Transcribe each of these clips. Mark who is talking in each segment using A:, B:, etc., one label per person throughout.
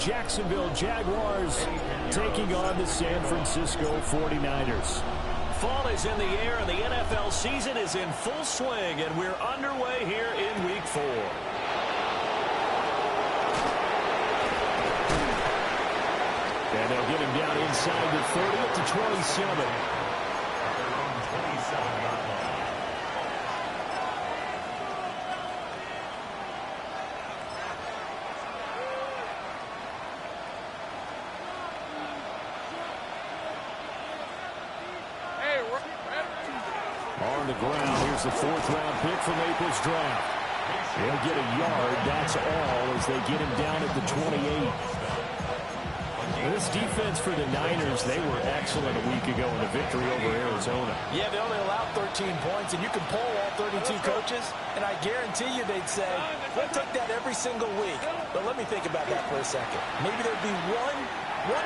A: Jacksonville Jaguars taking on the San Francisco 49ers.
B: Fall is in the air, and the NFL season is in full swing, and we're underway here in Week 4.
A: And they'll get him down inside the 30 up to 27. On the ground, here's the fourth-round pick from April's draft. He'll get a yard, that's all, as they get him down at the 28. This defense for the Niners, they were excellent a week ago in the victory over Arizona.
C: Yeah, they only allowed 13 points, and you can poll all 32 coaches, and I guarantee you they'd say, we'll take that every single week. But let me think about that for a second. Maybe there'd be one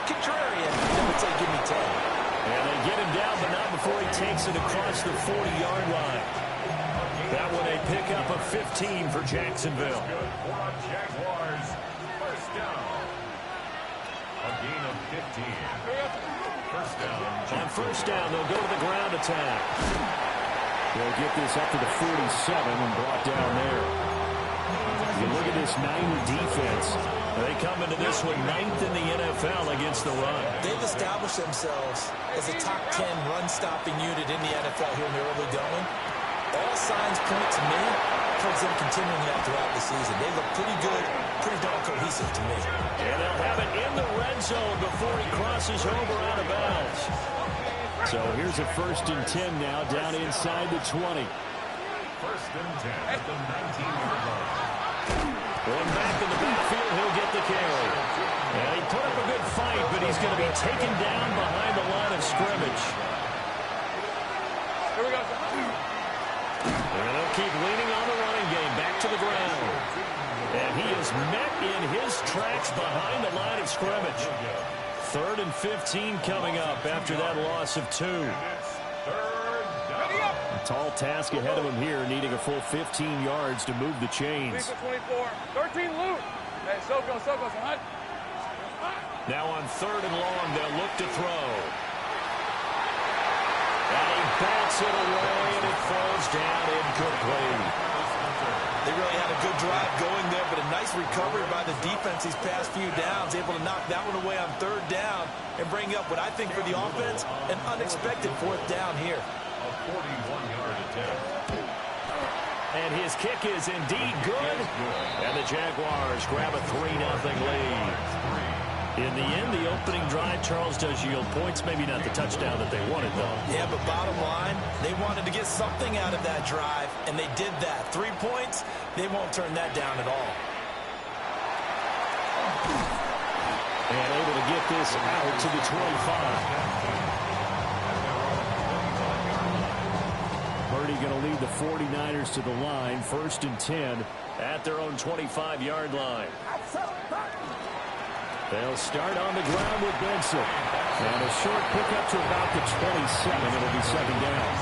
C: contrarian that would say, give me 10.
A: And they get him down, but not before he takes it across the 40-yard line. That one a pickup of 15 for Jacksonville.
D: Jaguars, first down. A gain of 15. First down.
A: On first down, they'll go to the ground attack. They'll get this up to the 47 and brought down there. You look at this Niner defense. They come into this one 9th in the NFL against the run.
C: They've established themselves as a top 10 run-stopping unit in the NFL here in the early going. All signs point to me towards them continuing that throughout the season. They look pretty good, pretty darn cohesive to me.
B: And they'll have it in the red zone before he crosses over out of bounds.
A: So here's a 1st and 10 now down inside the 20.
D: 1st and 10 at the 19-yard line.
A: Going back in the backfield, he'll get the carry. And he put up a good fight, but he's going to be taken down behind the line of scrimmage.
E: Here we go.
A: And they'll keep leaning on the running game, back to the ground. And he is met in his tracks behind the line of scrimmage. 3rd and 15 coming up after that loss of 2. A tall task ahead of him here, needing a full 15 yards to move the chains.
E: 24. 13 loot. Hey, so goes, hunt.
A: Now on 3rd and long, they'll look to throw. And he bats it away, and it falls down incomplete.
C: They really had a good drive going there, but a nice recovery by the defense these past few downs, able to knock that one away on 3rd down and bring up what I think for the offense, an unexpected 4th down here.
D: A 41-yard attempt.
A: And his kick is indeed good. And the Jaguars grab a 3-0 lead. In the end, the opening drive, Charles, does yield points. Maybe not the touchdown that they wanted, though.
C: Yeah, but bottom line, they wanted to get something out of that drive, and they did that. 3 points, they won't turn that down at all.
A: And able to get this out to the 25. Purdy going to lead the 49ers to the line. 1st and 10 at their own 25-yard line. They'll start on the ground with Benson. And a short pickup to about the 27. It'll be 2nd down.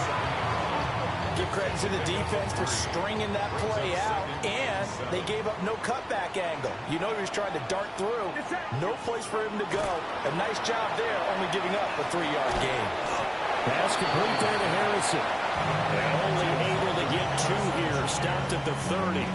C: Give credit to the defense for stringing that play out, and they gave up no cutback angle. You know he was trying to dart through. No place for him to go. A nice job there, only giving up a 3-yard gain.
A: Pass complete there to Harrison. And only able to get 2 here. Stopped at the 30.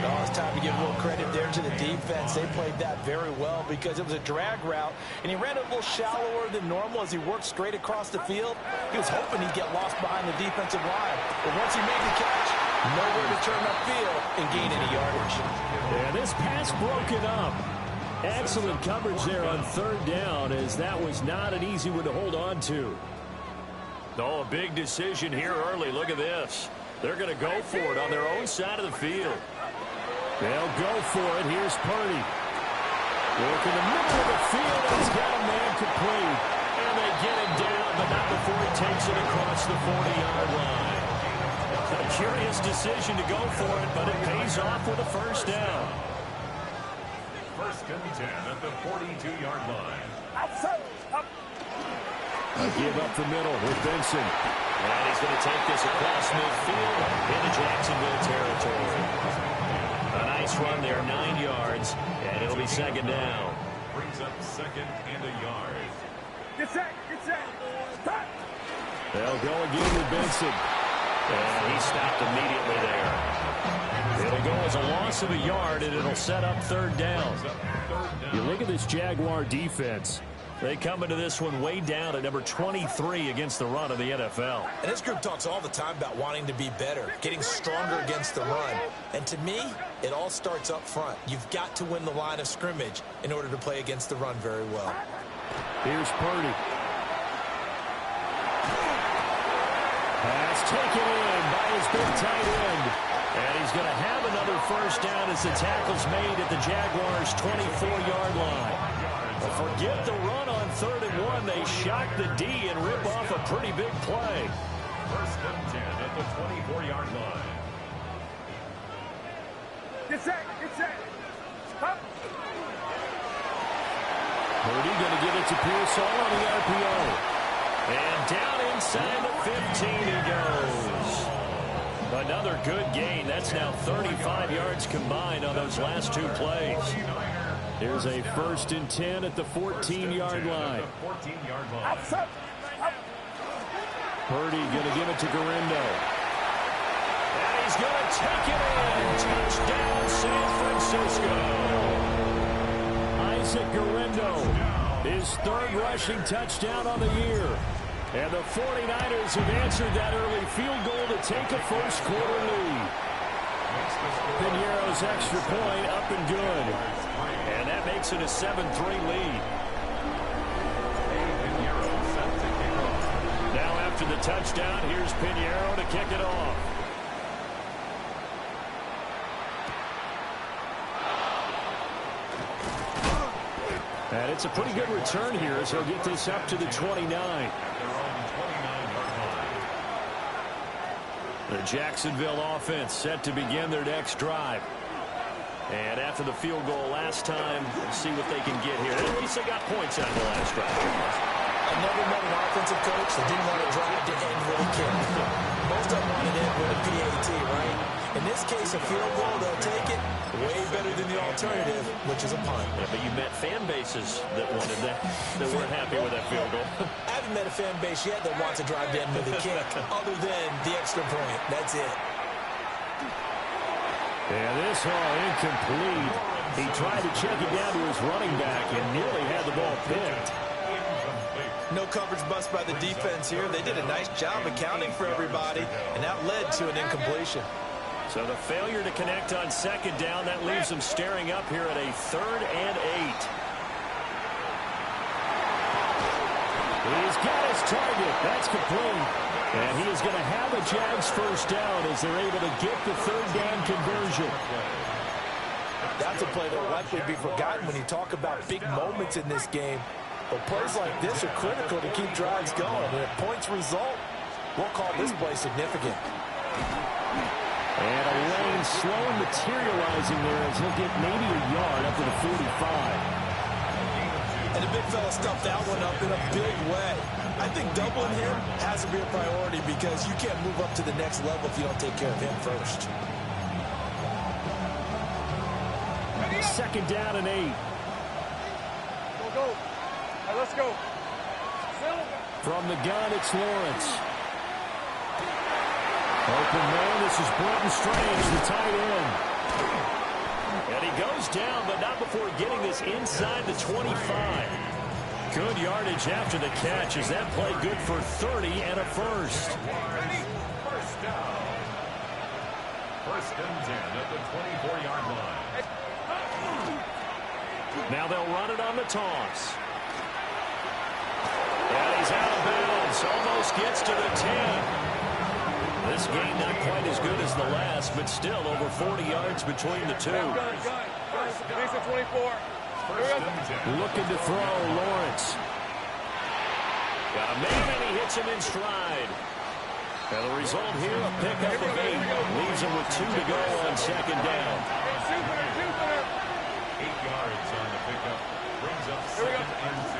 C: Oh, it's time to give a little credit there to the defense. They played that very well because it was a drag route, and he ran a little shallower than normal as he worked straight across the field. He was hoping he'd get lost behind the defensive line. But once he made the catch, nowhere to turn upfield and gain any yardage.
A: And this pass broken up. Excellent coverage there on 3rd down, as that was not an easy one to hold on to. Oh, a big decision here early. Look at this. They're going to go for it on their own side of the field. They'll go for it. Here's Purdy. Look in the middle of the field. He's got a man complete. And they get him down, but not before he takes it across the 40-yard line. A curious decision to go for it, but it pays off with a 1st down.
D: 1st and 10 at the 42-yard line.
A: A give up the middle with Benson. And he's going to take this across midfield into Jacksonville territory. A
B: Nice run there, 9 yards, and it'll be second down.
D: Brings up second and a yard.
E: Get set, get set. Stop.
A: They'll go again with Benson.
B: And he stopped immediately there.
A: It'll go as a loss of a yard, and it'll set up third down. You look at this Jaguar defense. They come into this one way down at number 23 against the run of the NFL.
C: And this group talks all the time about wanting to be better, getting stronger against the run. And to me, it all starts up front. You've got to win the line of scrimmage in order to play against the run very well.
A: Here's Purdy. Pass taken in by his big tight end. And he's going to have another first down as the tackle's made at the Jaguars' 24-yard line. Well, forget the run on 3rd and 1. They shock the D and rip off a pretty big play.
D: First and 10 at the 24-yard line.
E: Get set, get set. Stop.
A: Purdy going to give it to Pearsall on the RPO. And down inside the 15 he goes. Another good gain. That's now 35 yards combined on those last 2 plays. Here's a 1st and 10 at the 14-yard line. Purdy going to give it to Garindo. And he's going to take it in. Touchdown, San Francisco. Isaac Garindo, his 3rd rushing touchdown on the year. And the 49ers have answered that early field goal to take a first-quarter lead. Piñeiro's extra point up and good. And that makes it a 7-3 lead. Now after the touchdown, here's Piñeiro to kick it off. And it's a pretty good return here as he'll get this up to the 29. The Jacksonville offense set to begin their next drive. And after the field goal last time, we'll see what they can get here. At least they got points out of the last drive.
C: I never met an offensive coach that didn't want to drive to end with a kick. Most of them want to end with a PAT, right? In this case, a field goal, they'll take it. Way better than the alternative, which is a punt.
B: Yeah, but you met fan bases that wanted that weren't happy with that field goal.
C: I haven't met a fan base yet that wants to drive to end with a kick, other than the extra point. That's it.
A: And this incomplete. He tried to check it down to his running back and nearly had the ball picked.
C: No coverage bust by the defense here. They did a nice job accounting for everybody, and that led to an incompletion.
A: So the failure to connect on 2nd down, that leaves them staring up here at a 3rd and 8. He's got his target. That's complete. And he is going to have a Jags first down as they're able to get the 3rd down conversion.
C: That's a play that will likely be forgotten when you talk about big moments in this game. But plays like this are critical to keep drives going. And if points result, we'll call this play significant.
A: And a lane slow materializing there as he'll get maybe a yard up to the 45.
C: And the big fella stuffed that one up in a big way. I think doubling him has to be a priority because you can't move up to the next level if you don't take care of him first.
A: 2nd down and 8.
E: Go. All right, let's go.
A: From the gun, it's Lawrence. Open man, this is Brenton Strange, the tight end. And he goes down, but not before getting this inside the 25. Good yardage after the catch. Is that play good for 30 and a first?
D: First down. 1st and 10 at the 24-yard line.
A: Now they'll run it on the toss. And he's out of bounds. Almost gets to the 10. This game not quite as good as the last, but still over 40 yards between the two.
E: Gun. Base of 24.
A: Looking to throw, Lawrence. Got a man, and he hits him in stride. And the result here, a pickup of 8. Leaves him with 2 to go on 2nd down.
D: 8 yards on the pickup. Brings up 2nd and 2.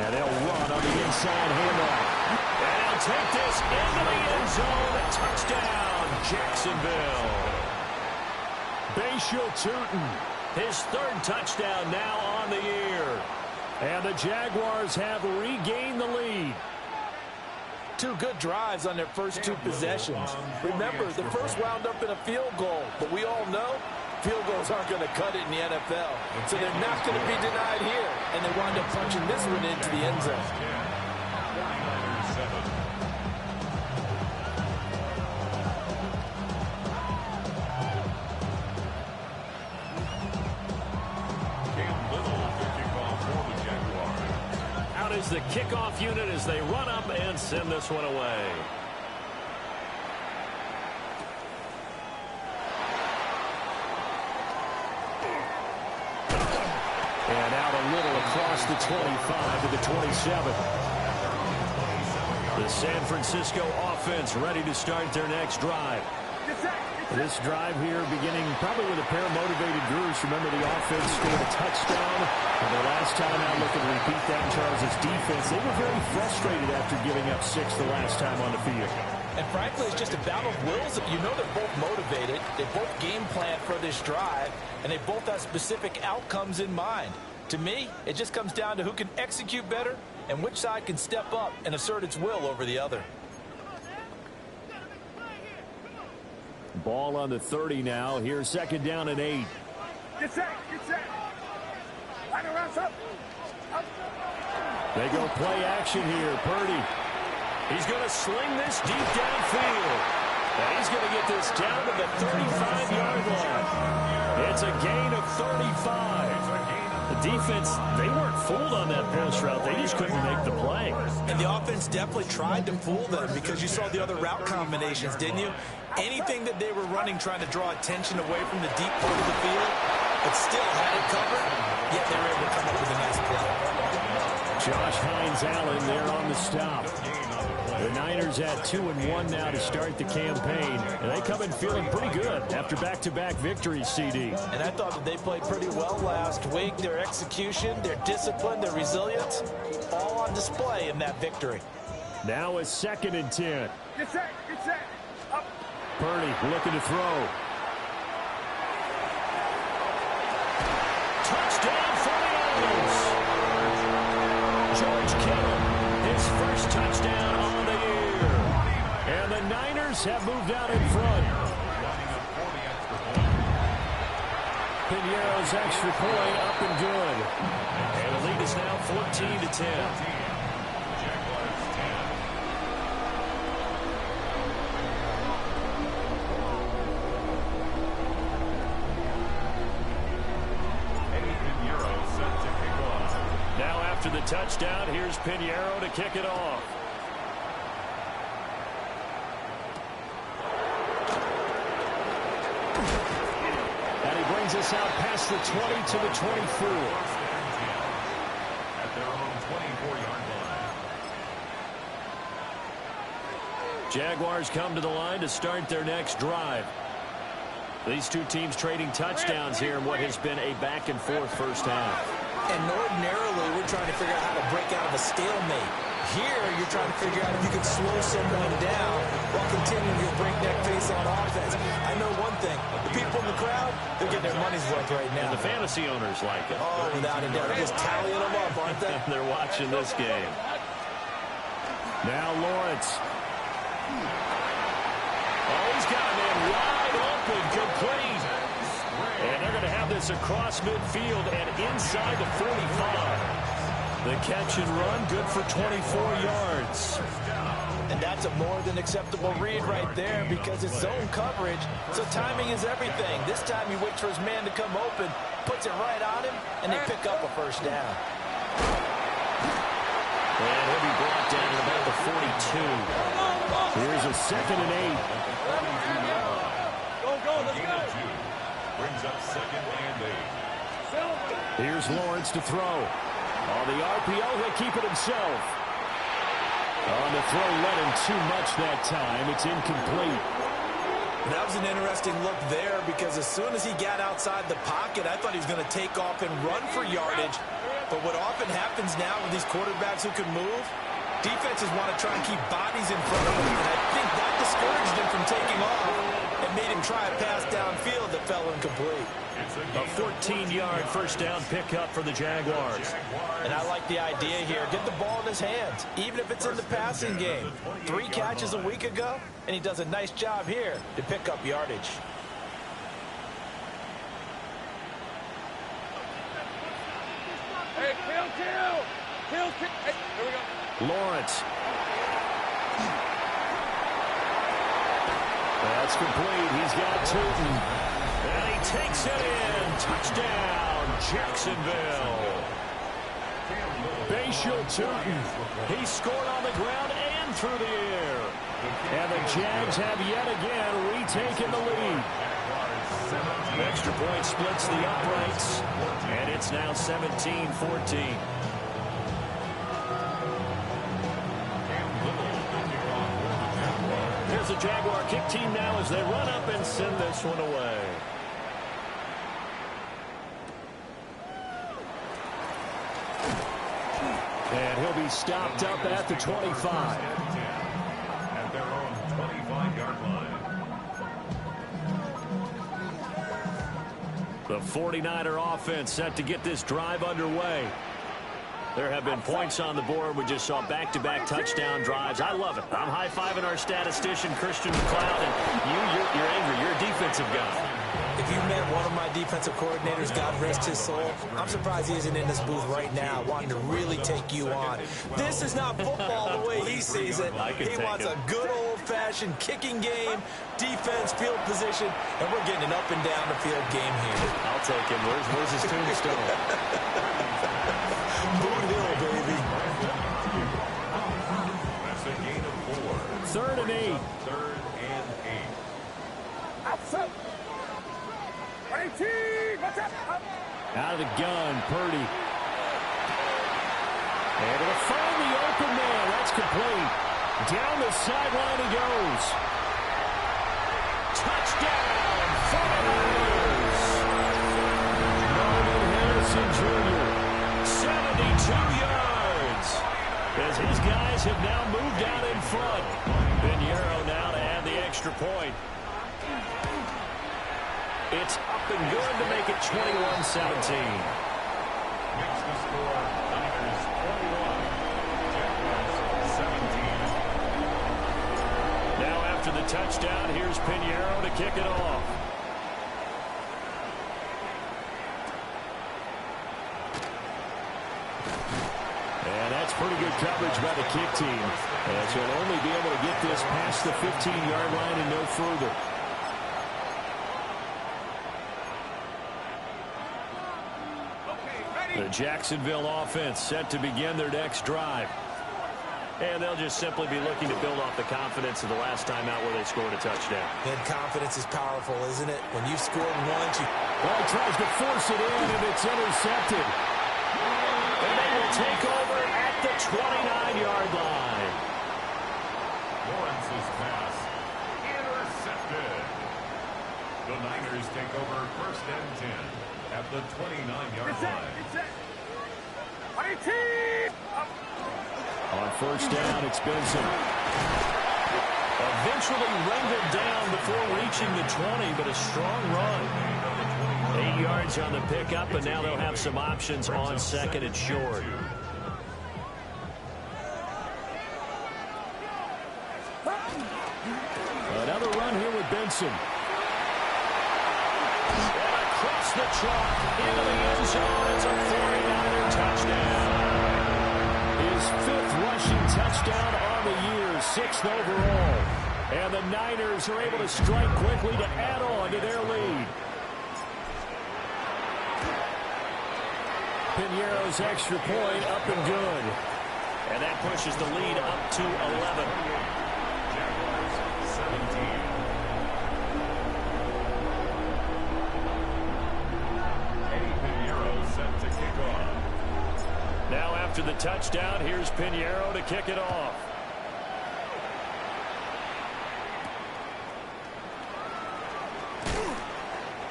A: And they'll run on the inside handoff. And he'll take this into the end zone. Touchdown, Jacksonville. Bashal Tootin, his third touchdown now on the year. And the Jaguars have regained the lead.
C: Two good drives on their first two possessions. Remember, the first wound up in a field goal, but we all know field goals aren't going to cut it in the NFL. So they're not going to be denied here, and they wind up punching this one into the end zone.
A: Is the kickoff unit as they run up and send this one away. And out a little across the 25 to the 27. The San Francisco offense ready to start their next drive. This drive here beginning probably with a pair of motivated groups. Remember, the offense scored a touchdown. And the last time out, looking to repeat that in Charles' defense. They were very frustrated after giving up 6 the last time on the field.
C: And frankly, it's just a battle of wills. You know they're both motivated. They both game plan for this drive. And they both have specific outcomes in mind. To me, it just comes down to who can execute better and which side can step up and assert its will over the other.
A: Ball on the 30 now. Here's second down and 8.
E: Get set, get set. Line around, up.
A: They go play action here. Purdy. He's going to sling this deep downfield. And he's going to get this down to the 35-yard line. It's a gain of 35. The defense, they weren't fooled on that post route. They just couldn't make the play.
C: And the offense definitely tried to fool them because you saw the other route combinations, didn't you? Anything that they were running trying to draw attention away from the deep part of the field, but still had it covered, yet they were able to come up with a nice play.
A: Josh Hines-Allen there on the stop. The Niners at 2-1 now to start the campaign. And they come in feeling pretty good after back-to-back victories, CD.
C: And I thought that they played pretty well last week. Their execution, their discipline, their resilience, all on display in that victory.
A: Now a 2nd and 10.
E: Get set, get set. Up.
A: Purdy looking to throw. Touchdown 49ers. George Kittle, his first touchdown on the year. And the Niners have moved out in front. Piñeiro's extra point up and good. And the lead is now 14-10. After the touchdown, here's Piñeiro to kick it off. And he brings us out past the 20 to the 24.
D: At their own 24-yard line.
A: Jaguars come to the line to start their next drive. These two teams trading touchdowns here in what has been a back-and-forth first half.
C: And ordinarily, we're trying to figure out how to break out of a stalemate. Here, you're trying to figure out if you can slow someone down while continuing your breakneck pace on offense. I know one thing. The people in the crowd, they're getting their money's worth right now.
A: And the fantasy owners like it.
C: Oh, without a doubt. They're just tallying them up, aren't they?
A: They're watching this game. Now Lawrence. Oh, he's got a man wide open, complete. And they're going to have this across midfield and inside the 45. The catch and run, good for 24 yards.
C: And that's a more than acceptable read right there because it's zone coverage, so timing is everything. This time he waits for his man to come open, puts it right on him, and they pick up a first down.
A: And he'll be brought down at about the 42. Here's a 2nd and 8.
E: Go, go, let's go.
D: Brings up 2nd and 8.
A: Here's Lawrence to throw. On the RPO, he'll keep it himself. On the throw, let him too much that time. It's incomplete.
C: That was an interesting look there because as soon as he got outside the pocket, I thought he was going to take off and run for yardage. But what often happens now with these quarterbacks who can move, Defenses want to try and keep bodies in front of him, and I think that discouraged him from taking off and made him try a pass downfield that fell incomplete.
B: A 14-yard first down pickup for the Jaguars.
C: And I like the idea here. Get the ball in his hands, even if it's in the passing game. 3 catches a week ago, and he does a nice job here to pick up yardage.
E: Hey, kill. Hey, here we go.
B: Lawrence. That's complete. He's got Tootin. And he takes it in. Touchdown, Jacksonville. Bashal Tootin. He scored on the ground and through the air. And the Jags have yet again retaken the lead. Extra point splits the uprights. And it's now 17-14. Here's the Jaguar kick team now as they run up and send this one away. And he'll be stopped up at the 25.
D: At their own 25-yard line.
B: The 49er offense set to get this drive underway. There have been points on the board. We just saw back-to-back touchdown drives. I love it. I'm high-fiving our statistician, Christian McLeod, and you're angry. You're a defensive guy.
C: If you met one of my defensive coordinators, God rest his soul, I'm surprised he isn't in this booth right now wanting to really take you on. This is not football the way he sees it. He wants a good old-fashioned kicking game, defense, field position, and we're getting an up-and-down-the-field game here.
B: I'll take him. Where's his tombstone?
C: Boot Hill, baby.
D: That's a gain of 4.
B: 3rd and 8.
D: 3rd and 8.
E: Outside. 18. Watch out.
B: Out of the gun, Purdy. Able to find the open man. That's complete. Down the sideline he goes. Touchdown, 49ers. Marvin Harrison Jr. 72 yards. As his guys have now moved out in front. Pinheiro now to add the extra point. It's up and good to make it 21-17.
D: Makes the score Niners 21, Jaguars 17.
B: Now after the touchdown, here's Pinheiro to kick it off. And that's pretty good coverage by the kick team. As he'll only be able to get this past the 15-yard line and no further. The Jacksonville offense set to begin their next drive. And they'll just simply be looking to build off the confidence of the last time out where they scored a touchdown.
C: And confidence is powerful, isn't it? When you've scored once, you...
B: Well, he tries to force it in, and it's intercepted. And they will take over at the 29-yard line.
D: Lawrence's pass intercepted. The Niners take over 1st and 10 at the 29-yard line.
E: 18.
B: On 1st down, it's Benson. Eventually wrangled down before reaching the 20, but a strong run. 8 yards on the pickup, and now they'll have some options on 2nd and short. Another run here with Benson. And across the chalk into the end zone. It's a 49er touchdown. His 5th rushing touchdown on the year, 6th overall. And the Niners are able to strike quickly to add on to their lead. Pinheiro's extra point up and good. And that pushes the lead up to 11.
D: Jaguars 17. Pinheiro set to kick off.
B: Now after the touchdown, here's Pinheiro to kick it off.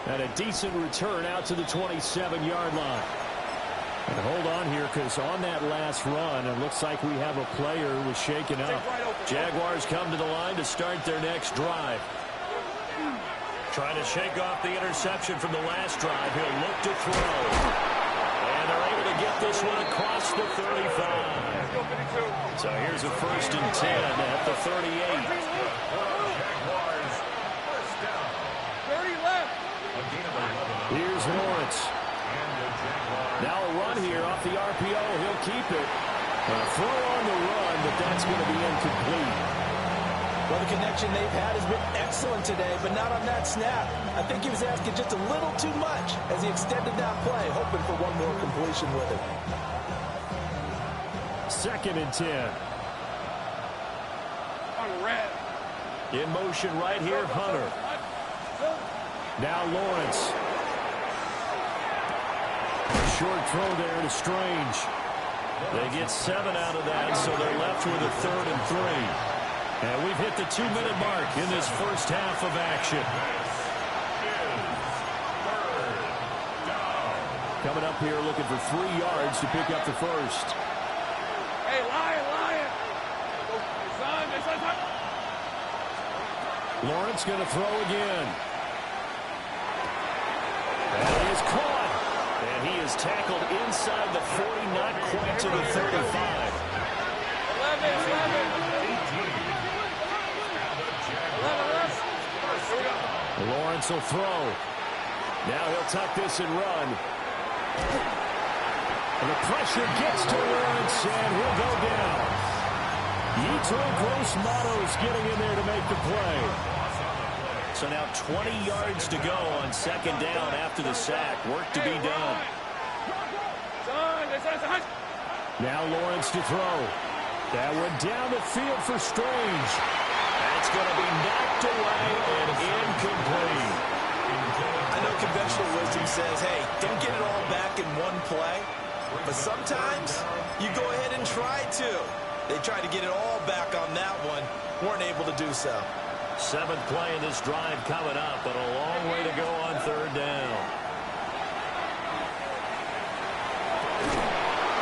B: And a decent return out to the 27-yard line.
A: And hold on here, because on that last run, it looks like we have a player who was shaken up. Jaguars come to the line to start their next drive. Trying to shake off the interception from the last drive. He'll look to throw. And they're able to get this one across the 35. So here's a 1st and 10 at the 38.
D: Jaguars first down.
E: 30 left.
A: Here's Lawrence. Now a run here off the RPO. He'll keep it. A throw on the run, but that's going to be incomplete.
C: Well, the connection they've had has been excellent today, but not on that snap. I think he was asking just a little too much as he extended that play, hoping for one more completion with it.
A: 2nd and 10.
E: On red.
A: In motion right here, Hunter. Now Lawrence. Short throw there to Strange. They get 7 out of that, so they're left with a 3rd and 3. And we've hit the 2-minute mark in this first half of action. Coming up here looking for 3 yards to pick up the first.
E: Hey, Lion. Son.
A: Lawrence going to throw again. And he is caught. And he is tackled inside the 40, not quite to the 35.
E: 11.
A: Lawrence will throw. Now he'll tuck this and run. And the pressure gets to Lawrence, and he'll go down. Yetur Gross-Matos getting in there to make the play. So now 20 yards to go on 2nd down after the sack. Work to be done. Now Lawrence to throw. That one down the field for Strange. That's going to be knocked away and incomplete.
C: I know conventional wisdom says, hey, don't get it all back in one play. But sometimes you go ahead and try to. They tried to get it all back on that one. Weren't able to do so.
A: 7th play in this drive coming up, but a long way to go on 3rd down.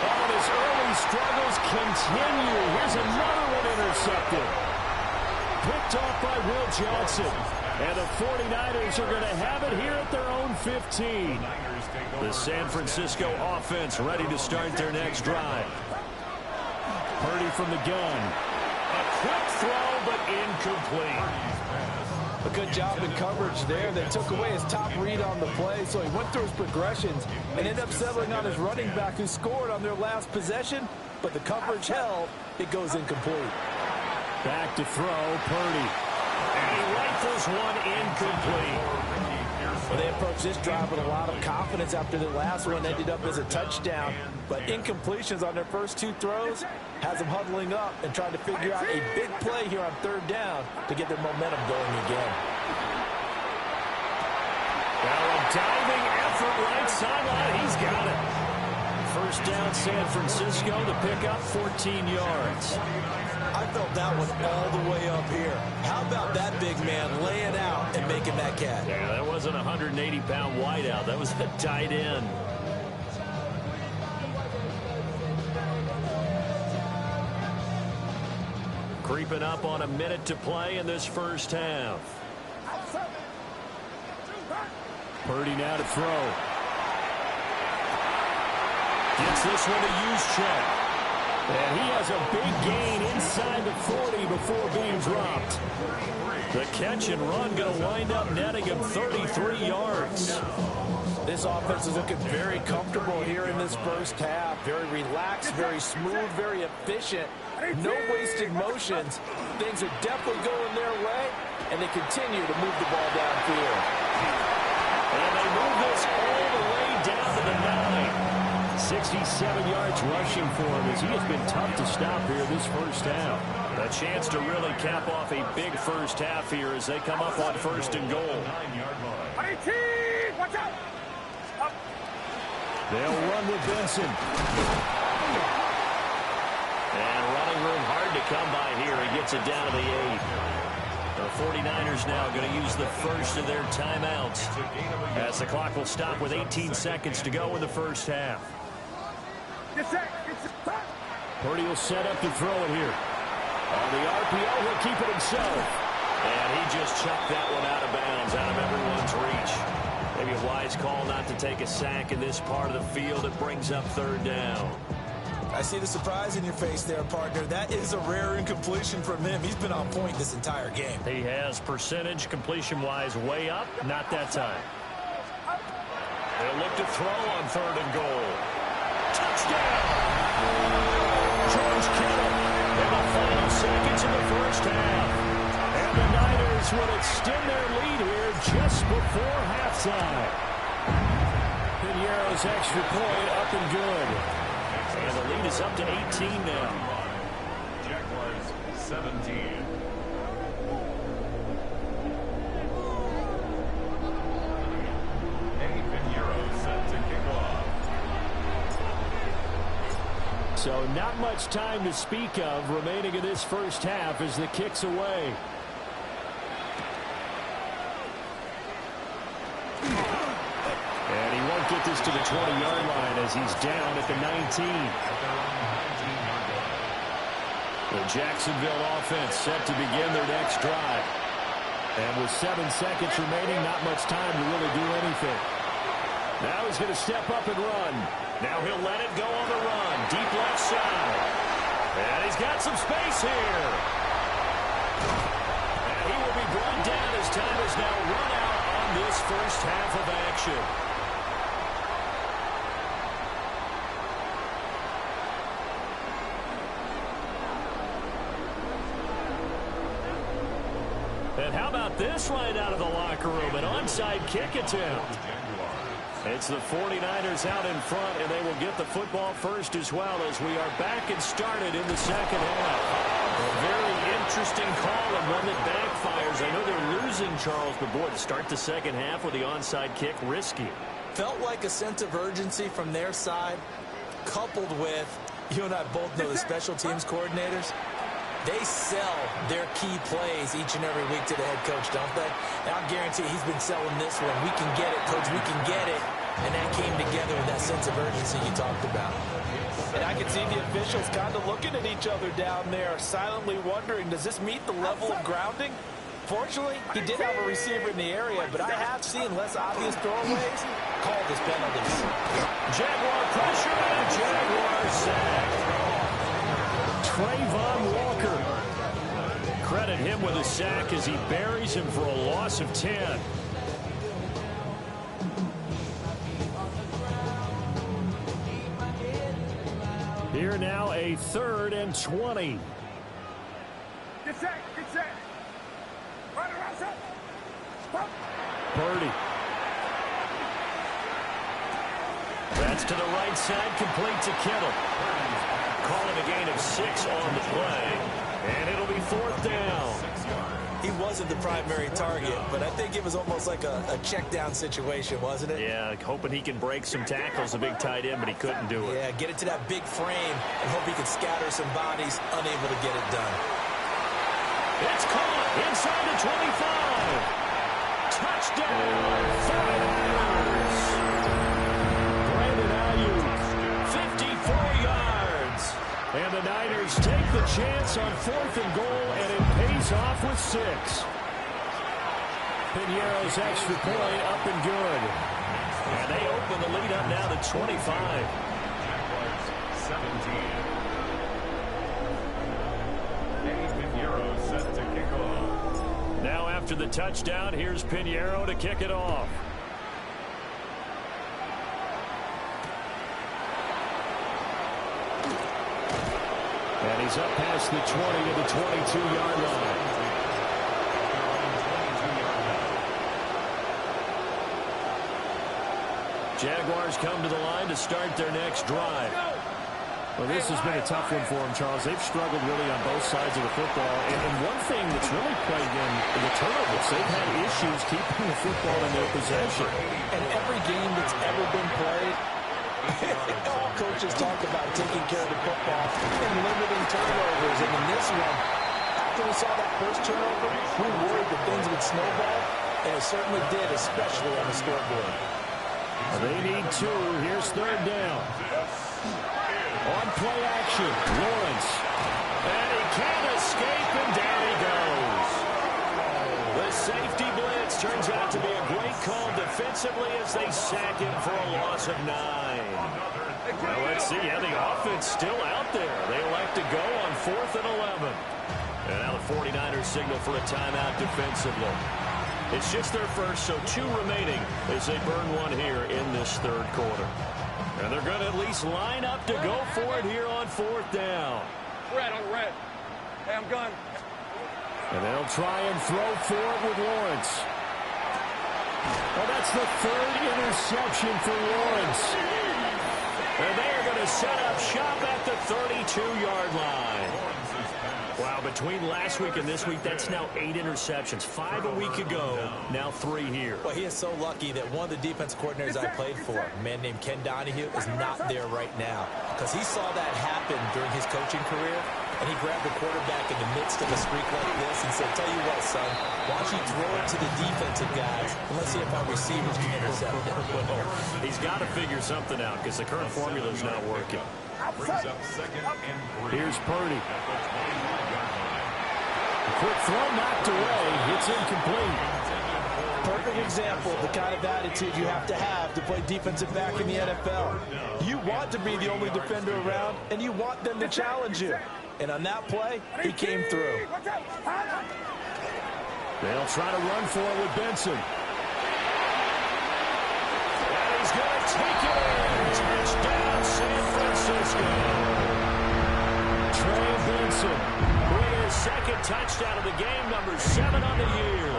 A: And his early struggles continue. Here's another one intercepted. Picked off by Will Johnson. And the 49ers are going to have it here at their own 15. The San Francisco offense ready to start their next drive. Purdy from the gun. A quick throw, but incomplete.
C: A good job in coverage there. They took away his top read on the play, so he went through his progressions and ended up settling on his running back who scored on their last possession, but the coverage held. It goes incomplete.
A: Back to throw, Purdy. And he rifles one incomplete.
C: Well, they approached this drive with a lot of confidence after the last one ended up as a touchdown. But incompletions on their first 2 throws has them huddling up and trying to figure out a big play here on 3rd down to get their momentum going again.
A: Well, a diving effort right sideline. He's got it. First down, San Francisco. The pickup, 14 yards.
C: I felt that one all the way up here. How about that big man laying out and making that catch?
A: Yeah, that wasn't a 180-pound wideout. That was a tight end. Creeping up on a minute to play in this first half. Purdy now to throw. Gets this one to Juszczyk. And he has a big gain inside the 40 before being dropped. The catch and run going to wind up netting him 33 yards.
C: This offense is looking very comfortable here in this first half. Very relaxed, very smooth, very efficient. No wasted motions. Things are definitely going their way, and they continue to move the ball downfield.
A: And they move this all the way down to the 9. 67 yards rushing for him as he has been tough to stop here this first half. A chance to really cap off a big first half here as they come up on 1st and goal.
E: Watch out!
A: They'll run with Benson. And running room hard to come by here. He gets it down to the 8. The 49ers now going to use the first of their timeouts as the clock will stop with 18 seconds to go in the first half. Purdy will set up to throw it here. On the RPO, he'll keep it himself. And he just chucked that one out of bounds, out of everyone's reach. Maybe a wise call not to take a sack in this part of the field. It brings up third down.
C: I see the surprise in your face there, partner. That is a rare incompletion from him. He's been on point this entire game.
A: He has percentage completion-wise way up. Not that time. They'll look to throw on third and goal. Touchdown! George Kittle in the final seconds of the first half. And the Niners will extend their lead here just before halftime. Piñeiro's extra point up and good. And the lead is up to 18 now.
D: Jaguars 17. Piñeiro set to kick off.
A: So not much time to speak of remaining in this first half as the kick's away. And he won't get this to the 20-yard line as he's down at the 19. The Jacksonville offense set to begin their next drive. And with 7 seconds remaining, not much time to really do anything. Now he's going to step up and run. Now he'll let it go on the run. Deep left side. And he's got some space here. And he will be brought down as time is now run out on this first half of action. And how about this right out of the locker room? An onside kick attempt. It's the 49ers out in front, and they will get the football first as well as we are back and started in the second half. A very interesting call and one that backfires. I know they're losing, Charles, but boy, to start the second half with the onside kick, risky.
C: Felt like a sense of urgency from their side, coupled with, you and I both know the special teams coordinators. They sell their key plays each and every week to the head coach, don't they? And I'll guarantee he's been selling this one. We can get it, coach, we can get it. And that came together with that sense of urgency you talked about. And I can see the officials kind of looking at each other down there, silently wondering, does this meet the level of grounding? Fortunately, he did have a receiver in the area, but I have seen less obvious throwaways called as penalties.
A: Jaguar pressure and a Jaguar sack. Trayvon Walker. Credit him with a sack as he buries him for a loss of 10. Here now a 3rd and 20.
E: Get set, get set. Run around, set. Stop.
A: Purdy. That's to the right side, complete to Kittle. Calling a gain of 6 on the play, and it'll be 4th down.
C: He wasn't the primary target, but I think it was almost like a check down situation, wasn't it?
A: Yeah, hoping he can break some tackles, a big tight end, but he couldn't do it.
C: Yeah, get it to that big frame and hope he can scatter some bodies, unable to get it done.
A: It's caught inside the 25. Touchdown, 49ers. Brandon Ayuk, 54 yards. And the Niners take the chance on 4th and goal, and it pays off with 6. Piñeiro's extra point up and good. And they open the lead up now to 25.
D: Jaguars 17. Piñeiro set to kick off.
A: Now after the touchdown, here's Piñeiro to kick it off. And he's up past the 20 to the 22-yard line. Jaguars come to the line to start their next drive. Well, this has been a tough one for them, Charles. They've struggled really on both sides of the football. And one thing that's really plagued them is the turnovers. They've had issues keeping the football in their possession.
C: And every game that's ever been played, all coaches talk about taking care of the football and limiting turnovers. And in this one, after we saw that first turnover, we worried that things would snowball, and it certainly did, especially on the scoreboard.
A: They need 2. Here's 3rd down. play action. Lawrence. And he can't escape, and down he goes. The safety blitz turns out to be a great call defensively as they sack him for a loss of 9. Well, let's see. Yeah, the offense still out there. They elect to go on 4th and 11. And now the 49ers signal for a timeout defensively. It's just their first, so 2 remaining as they burn one here in this third quarter. And they're going to at least line up to go for it here on 4th down.
E: Red on red. Hey, I'm gone.
A: And they'll try and throw for it with Lawrence. Well, that's the 3rd interception for Lawrence. And they are going to set up shop at the 32-yard line. Wow, between last week and this week, that's now 8 interceptions. 5 a week ago, now 3 here.
C: Well, he is so lucky that one of the defense coordinators I played for, a man named Ken Donahue, is not there right now. Because he saw that happen during his coaching career, and he grabbed the quarterback in the midst of a streak like this and said, tell you what, son, why don't you throw it to the defensive guys, and let's see if our receivers can intercept it.
A: He's got to figure something out because the current formula is not working.
D: Brings up 2nd and 3.
A: Here's Purdy.
D: At the 21-yard line.
A: A quick throw knocked away. It's incomplete.
C: Perfect example of the kind of attitude you have to play defensive back in the NFL. You want to be the only defender around, and you want them to challenge you. And on that play, he came through.
A: They'll try to run for it with Benson. And he's going to take it in. Touchdown, San Francisco. Trey Benson with his 2nd touchdown of the game, number 7 on the year.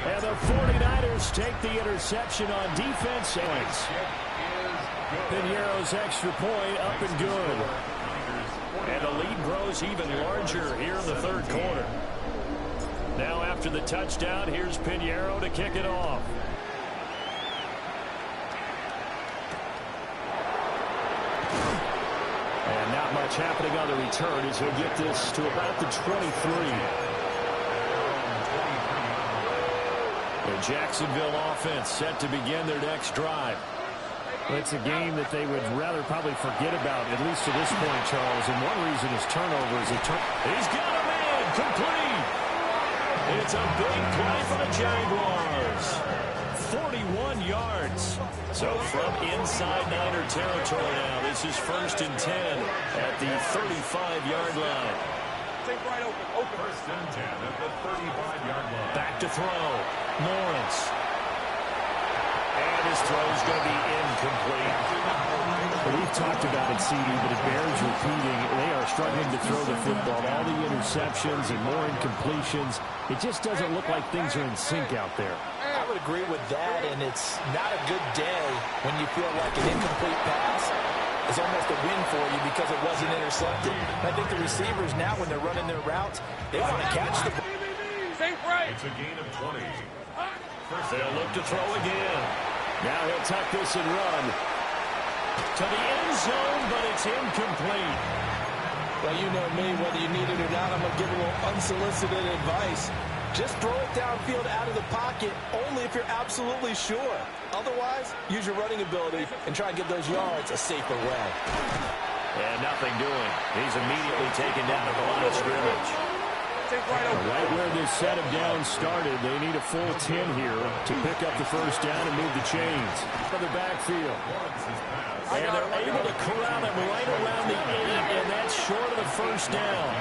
A: And the 49ers take the interception on defense. Pinheiro's extra point up and good. And the lead grows even larger here in the third quarter. Now after the touchdown, here's Pinheiro to kick it off. And not much happening on the return as he'll get this to about the 23. The Jacksonville offense set to begin their next drive. Well, it's a game that they would rather probably forget about, at least to this point, Charles. And one reason is turnovers. He's got a man complete. It's a big play for the Jaguars. 41 yards. So from inside Niner territory now, this is 1st and 10 at the 35-yard line.
E: Take right open.
D: 1st and 10 at the 35-yard line.
A: Back to throw. Lawrence. And his throw is going to be incomplete. Well, we've talked about it, CD, but it bears repeating. They are struggling to throw the football. All the interceptions and more incompletions. It just doesn't look like things are in sync out there.
C: I would agree with that, and it's not a good day when you feel like an incomplete pass is almost a win for you because it wasn't intercepted. I think the receivers now, when they're running their routes, they want to catch the ball.
E: Safe right.
D: It's a gain of 20.
A: They'll look to throw again. Now he'll tuck this and run to the end zone, but it's incomplete.
C: Well, you know me, whether you need it or not, I'm going to give a little unsolicited advice. Just throw it downfield out of the pocket only if you're absolutely sure. Otherwise, use your running ability and try and get those yards a safer way.
A: And nothing doing. He's immediately taken down at the line of scrimmage. Right where this set of downs started, they need a full 10 here to pick up the first down and move the chains for the backfield. And they're able to corral him right around the 8, and that's short of the first down.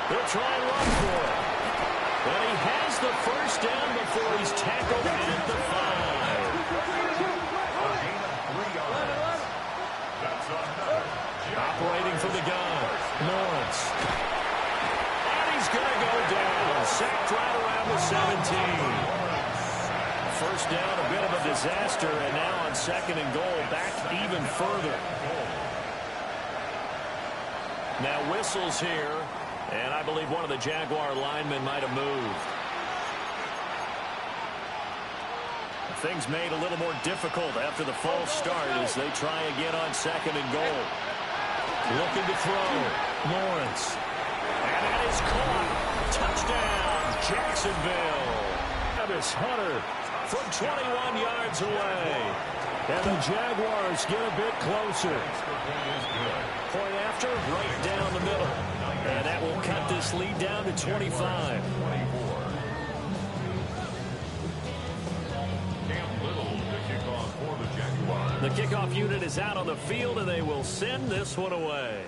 A: They'll try and run for it. But he has the first down before he's tackled at the 5. Operating from the gun, Lawrence. And he's going to go down. Sacked right around the 17. First down, a bit of a disaster, and now on 2nd and goal, back even further. Now whistles here, and I believe one of the Jaguar linemen might have moved. Things made a little more difficult after the false start as they try again on 2nd and goal. Looking to throw. Lawrence. And that is caught. Touchdown, Jacksonville. Travis Hunter from 21 yards away. And the Jaguars get a bit closer. Point after, right down the middle. And that will cut this lead down to 25. The kickoff unit is out on the field, and they will send this one away.